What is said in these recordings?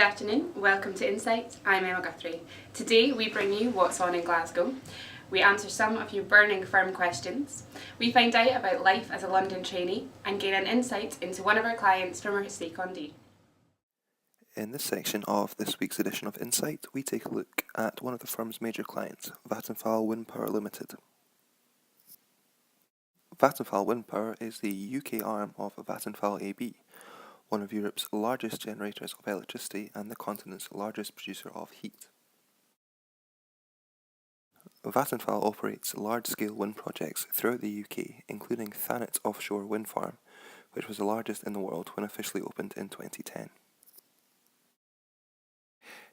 Good afternoon, welcome to Insight. I'm Emma Guthrie. Today we bring you what's on in Glasgow. We answer some of your burning firm questions. We find out about life as a London trainee and gain an insight into one of our clients from our Stay-on-D. In this section of this week's edition of Insight, we take a look at one of the firm's major clients, Vattenfall Wind Power Limited. Vattenfall Wind Power is the UK arm of Vattenfall AB, one of Europe's largest generators of electricity and the continent's largest producer of heat. Vattenfall operates large-scale wind projects throughout the UK, including Thanet Offshore Wind Farm, which was the largest in the world when officially opened in 2010.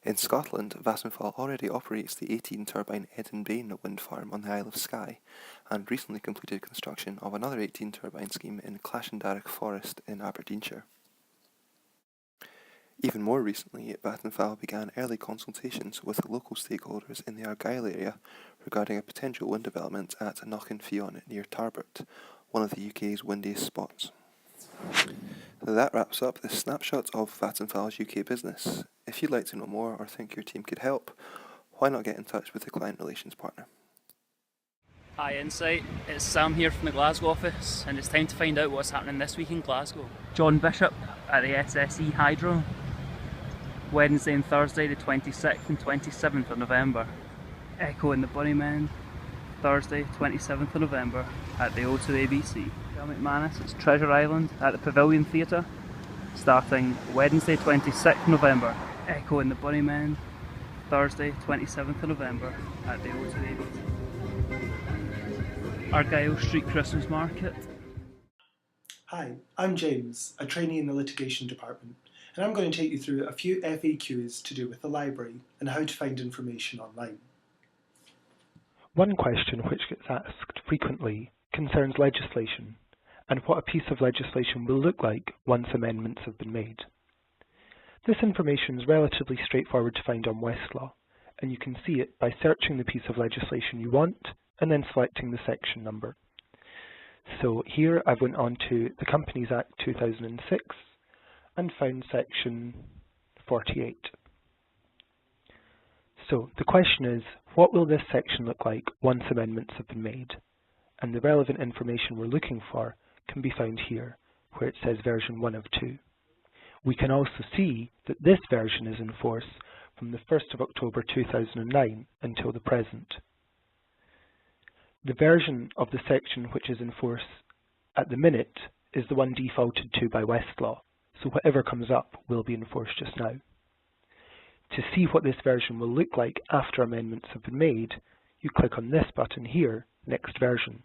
In Scotland, Vattenfall already operates the 18-turbine Edinburgh wind farm on the Isle of Skye, and recently completed construction of another 18-turbine scheme in Clashindarroch Forest in Aberdeenshire. Even more recently, Vattenfall began early consultations with local stakeholders in the Argyll area regarding a potential wind development at Knockinfeon near Tarbert, one of the UK's windiest spots. That wraps up the snapshot of Vattenfall's UK business. If you'd like to know more or think your team could help, why not get in touch with the client relations partner? Hi Insight, it's Sam here from the Glasgow office, and it's time to find out what's happening this week in Glasgow. John Bishop at the SSE Hydro, Wednesday and Thursday the 26th and 27th of November. Echo in the Bunnymen, Thursday 27th of November at the O2 ABC. McManus, it's Treasure Island at the Pavilion Theatre, starting Wednesday 26th November. Echo in the Bunnymen, Thursday 27th of November at the O2 ABC. Argyll Street Christmas Market. Hi, I'm James, a trainee in the litigation department, and I'm going to take you through a few FAQs to do with the library and how to find information online. One question which gets asked frequently concerns legislation and what a piece of legislation will look like once amendments have been made. This information is relatively straightforward to find on Westlaw, and you can see it by searching the piece of legislation you want and then selecting the section number. So here I've went on to the Companies Act 2006 and found section 48. So the question is, what will this section look like once amendments have been made? And the relevant information we're looking for can be found here, where it says version 1 of 2. We can also see that this version is in force from the 1st of October 2009 until the present. The version of the section which is in force at the minute is the one defaulted to by Westlaw, so whatever comes up will be in force just now. To see what this version will look like after amendments have been made, you click on this button here, Next Version.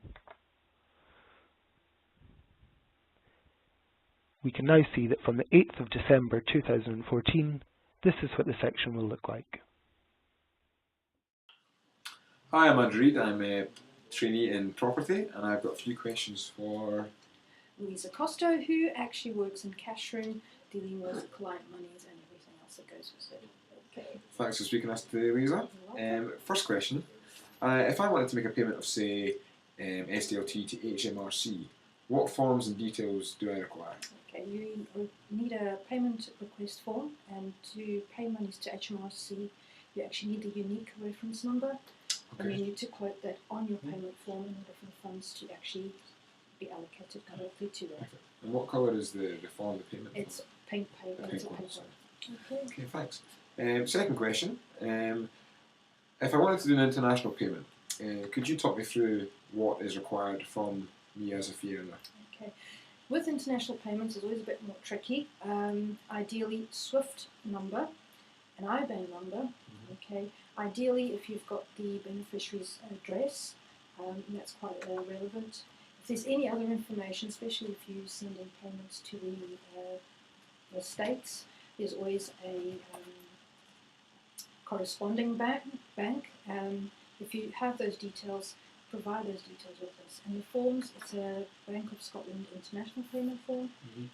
We can now see that from the 8th of December 2014, this is what the section will look like. Hi, I'm Andrew Reid. I'm a trainee in property, and I've got a few questions for Lisa Costo, who actually works in cash room, dealing with client monies and everything else that goes with it. Okay. Thanks for speaking to us today, Lisa. First question, if I wanted to make a payment of, say, SDLT to HMRC, what forms and details do I require? Okay, you need a payment request form, and to pay monies to HMRC, you actually need a unique reference number, and you need to quote that on your payment form in order for the funds to actually be allocated correctly to that. Okay. And what colour is the form, the payment It's form? pink paper. It's a Pink one, paper. sorry. Okay, thanks. Second question, if I wanted to do an international payment, could you talk me through what is required from me as a fee earner? Okay. With international payments, it's always a bit more tricky. Ideally, SWIFT number, an IBAN number. Okay. Ideally, if you've got the beneficiary's address, that's quite relevant. If there's any other information, especially if you send in payments to the States, there's always a corresponding bank. If you have those details, provide those details with us. And the forms, it's a Bank of Scotland International Payment Form,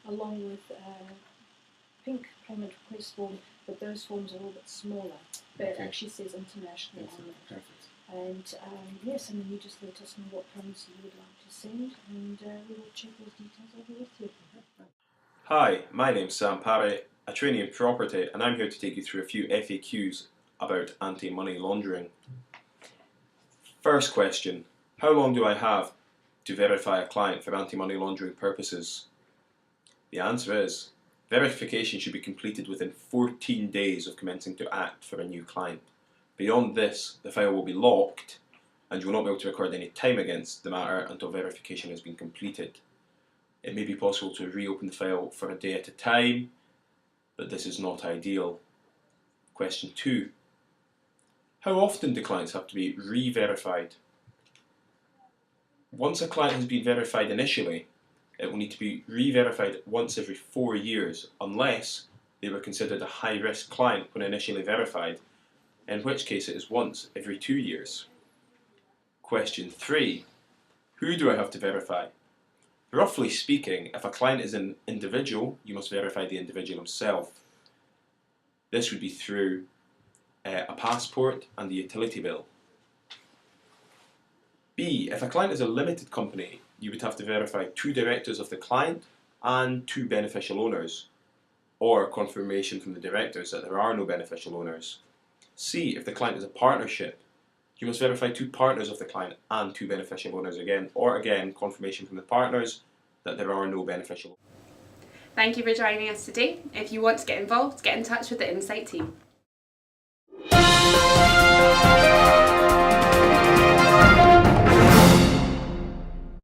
along with a pink payment request form, but those forms are a little bit smaller. But it actually says international on it. Perfect. And yes, and then you just let us know what currency you would like to send, and we will check those details over with you. Hi, my name's Sam Parry, a trainee in property, and I'm here to take you through a few FAQs about anti-money laundering. First question, how long do I have to verify a client for anti-money laundering purposes? The answer is, verification should be completed within 14 days of commencing to act for a new client. Beyond this, the file will be locked and you will not be able to record any time against the matter until verification has been completed. It may be possible to reopen the file for a day at a time, but this is not ideal. Question 2. How often do clients have to be re-verified? Once a client has been verified initially, it will need to be re-verified once every 4 years, unless they were considered a high-risk client when initially verified, in which case it is once every 2 years. Question 3. Who do I have to verify? Roughly speaking, if a client is an individual, you must verify the individual himself. This would be through a passport and the utility bill. B. If a client is a limited company, you would have to verify 2 directors of the client and 2 beneficial owners, or confirmation from the directors that there are no beneficial owners. C. If the client is a partnership, you must verify 2 partners of the client and 2 beneficial owners again, or again, confirmation from the partners that there are no beneficial owners. Thank you for joining us today. If you want to get involved, get in touch with the Insight team.